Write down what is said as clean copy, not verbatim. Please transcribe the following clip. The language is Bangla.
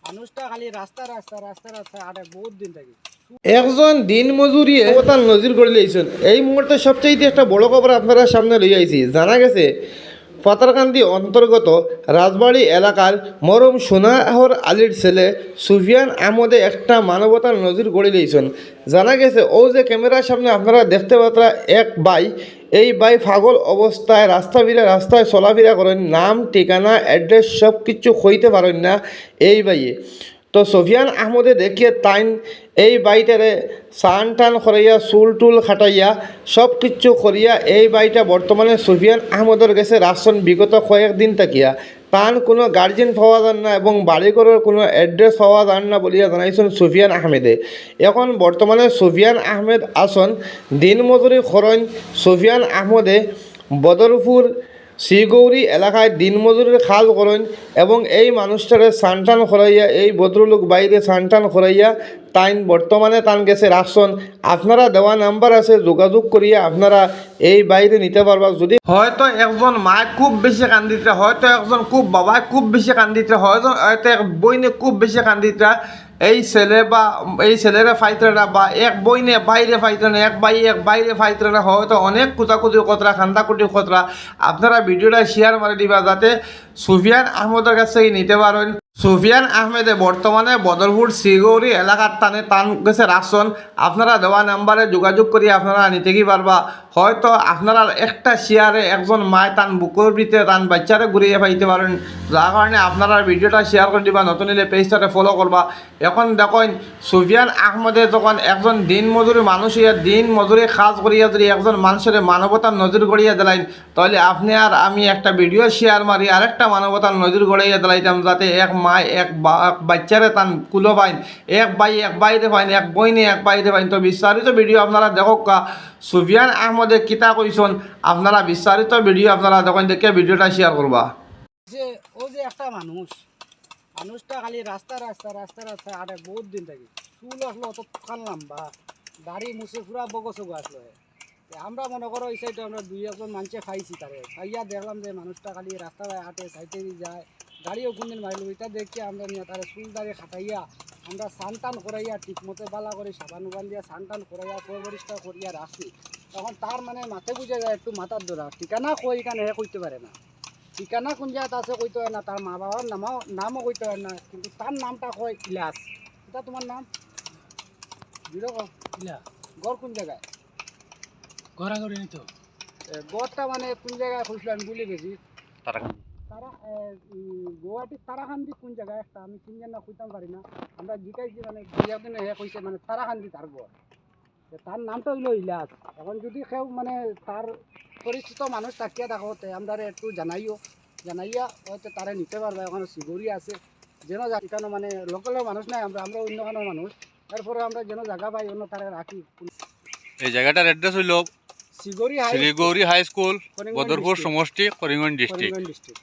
মানুষটা খালি রাস্তা রাস্তা রাস্তা রাস্তা আরে বহুত দিন থাকি। একজন দিন মজুরিয়ে তার নজির করে লিয়েছেন। এই মুহূর্তে সবচেয়ে একটা বড় খবর আপনারা সামনে লই আইছি। জানা গেছে পাতারকান্দি অন্তর্গত রাজবাড়ি এলাকার মরম সোনাহর আলীর ছেলে সুফিয়ান আহমদে একটা মানবতার নজির গড়ে লিয়েছেন। জানা গেছে ও যে ক্যামেরার সামনে আপনারা দেখতে পাত্রা এক বাই, এই বাই পাগল অবস্থায় রাস্তায় চলাফেরা করেন, নাম ঠিকানা অ্যাড্রেস সব কিছু কইতে পারেন না এই বাইয়ে। তো সুফিয়ান আহমদে দেখিয়ে তাইন এই বাইটারে সান টান করাইয়া চুল টুল খাটাইয়া সব কিছু করিয়া এই বাড়িটা বর্তমানে সুফিয়ান আহমদের কাছে রাখছেন বিগত কয়েকদিন থাকিয়া। তান কোনো গার্জেন পাওয়া যান না এবং বাড়িঘরের কোনো অ্যাড্রেস পাওয়া যান না বলিয়া জানাইছেন সুফিয়ান আহমেদে। এখন বর্তমানে সুফিয়ান আহমেদ আসন দিনমজুরি খরণ। সুফিয়ান আহমদে বদরপুর শ্রীগৌরী এলাকায় দিনমজুরির কাজ করেন এবং এই মানুষটারে সানটান করাইয়া এই ভদ্রলোক বাইরে সানটান করাইয়া তাইন বর্তমানে তান গেছে রাখছেন। আপনারা দেওয়া নাম্বার আছে, যোগাযোগ করিয়া আপনারা এই বাইরে নিতে পারবা। যদি হয়তো একজন মায় খুব বেশি কান্দিতরা, হয়তো একজন খুব বাবায় খুব বেশি কান্দিতরা, হয়তো এক বইনে খুব বেশি কান্দিতরা, এই ছেলে বা এই ছেলেরা ফাইতরা বা এক বইনে বাইরে ফাইতরা, এক বাইরে ফাইতরা, হয়তো অনেক কুচাকুচির কথা খান্দাকুটির কথা। আপনারা ভিডিওটা শেয়ার মারি দিবা যাতে সুফিয়ান আহমদের কাছে নিতে পারেন। সুফিয়ান আহমেদে বর্তমানে বদরপুর শ্রীগৌরী এলাকার টান গেছে রাখছেন। আপনারা দেওয়া নাম্বারে যোগাযোগ করি আপনারা নিতে কি পারবা। হয়তো আপনারা একটা শেয়ারে একজন মায় তান বুকের ভিতরে তান বাচ্চারে ঘুরিয়ে পাইতে পারেন। যার কারণে আপনারা ভিডিওটা শেয়ার করে দিবা, নতুন নিলে পেজটাতে ফলো করবা। এখন দেখেন সুফিয়ান আহমদে যখন একজন দিন মজুরি মানুষ হইয়া দিন মজুরি কাজ করিয়া যদি একজন মানুষের মানবতার নজর গড়িয়া দিলাইন, তাহলে আপনি আর আমি একটা ভিডিও শেয়ার মারি আরেকটা মানবতার নজর গড়িয়া দিলাইতাম যাতে এক মায় এক বাচ্চারে তান কুলো পাইন, এক বাইরে পাইন, এক বইনে এক বাইরে পাইন। তো বিস্তারিত ভিডিও আপনারা দেখক সুফিয়ান আহমদে কিতা কইসন, আপনারা বিস্তারিত ভিডিও আপনারা দেখেন, দেখে ভিডিওটা শেয়ার করবা। যে ও যে একটা মানুষটা খালি রাস্তা রাস্তা রাস্তা রাস্তা আরে বহুত দিন থাকি। চুল আসলো অত কানলাম বা দাড়ি মুছে পুরা বগসগো আসলো। আমরা মনে করো এই সাইডে আমরা দুই একজন মানুষে খাইছি, তারে খাইয়া দেখলাম যে মানুষটা খালি রাস্তায় হাঁটে, সাইডে যায়, গাড়িও কোনদিন মারিল। এটা দেখে আমরা নিয়ে তারে চুল দাঁড়িয়ে খাটাইয়া আমরা সানটান করাইয়া ঠিক মতো বালা করে সাবান উবান দিয়া সানটান করাইয়া পরিষ্কার করিয়া রাখছি। তখন তার মানে মাথে বুঝে যায় একটু মাথার দোলা ঠিকানা কই এখানে হে কইতে পারে না, ঠিকানা কোন জায়গাতে আছে কইতে হয় না, তার মা বাবার নামও কইতে হয় না, কিন্তু তার নামটা কয় ইলাস। এটা তোমার নাম ইলাস। গড় কোন জায়গায়? গড়াগড়ি নেই তো, গড়টা মানে কোন জায়গায় খুঁজলো আমি ভুলে গেছি। তারা গুয়াহাটির তারাকান্দি কোন জায়গায় একটা আমি চিনি না, কইতাম পারি না। আমরা জিজ্ঞাসি মানে দুই একদিনে হে কইছে মানে তারাকান্দি তার গড়, তার নামটা হইলো ইলাস। এখন যদি কেউ মানে তার পরিচিত মানুষ থাকিয়া থাকো আমরা একটু জানাইয়া হয়তো তারা নিতে পারবে। এখন শিগরি আছে যেন এখানে মানে লোকালের মানুষ নাই, আমরা অন্য কোনো মানুষ, তারপরে আমরা যেন জায়গা পাই অন্য তারা রাখি। এই জায়গাটার অ্যাড্রেস হইল শ্রীগৌরী হাই স্কুল, বদরপুর সমষ্টি, করিমগঞ্জ ডিস্ট্রিক্ট।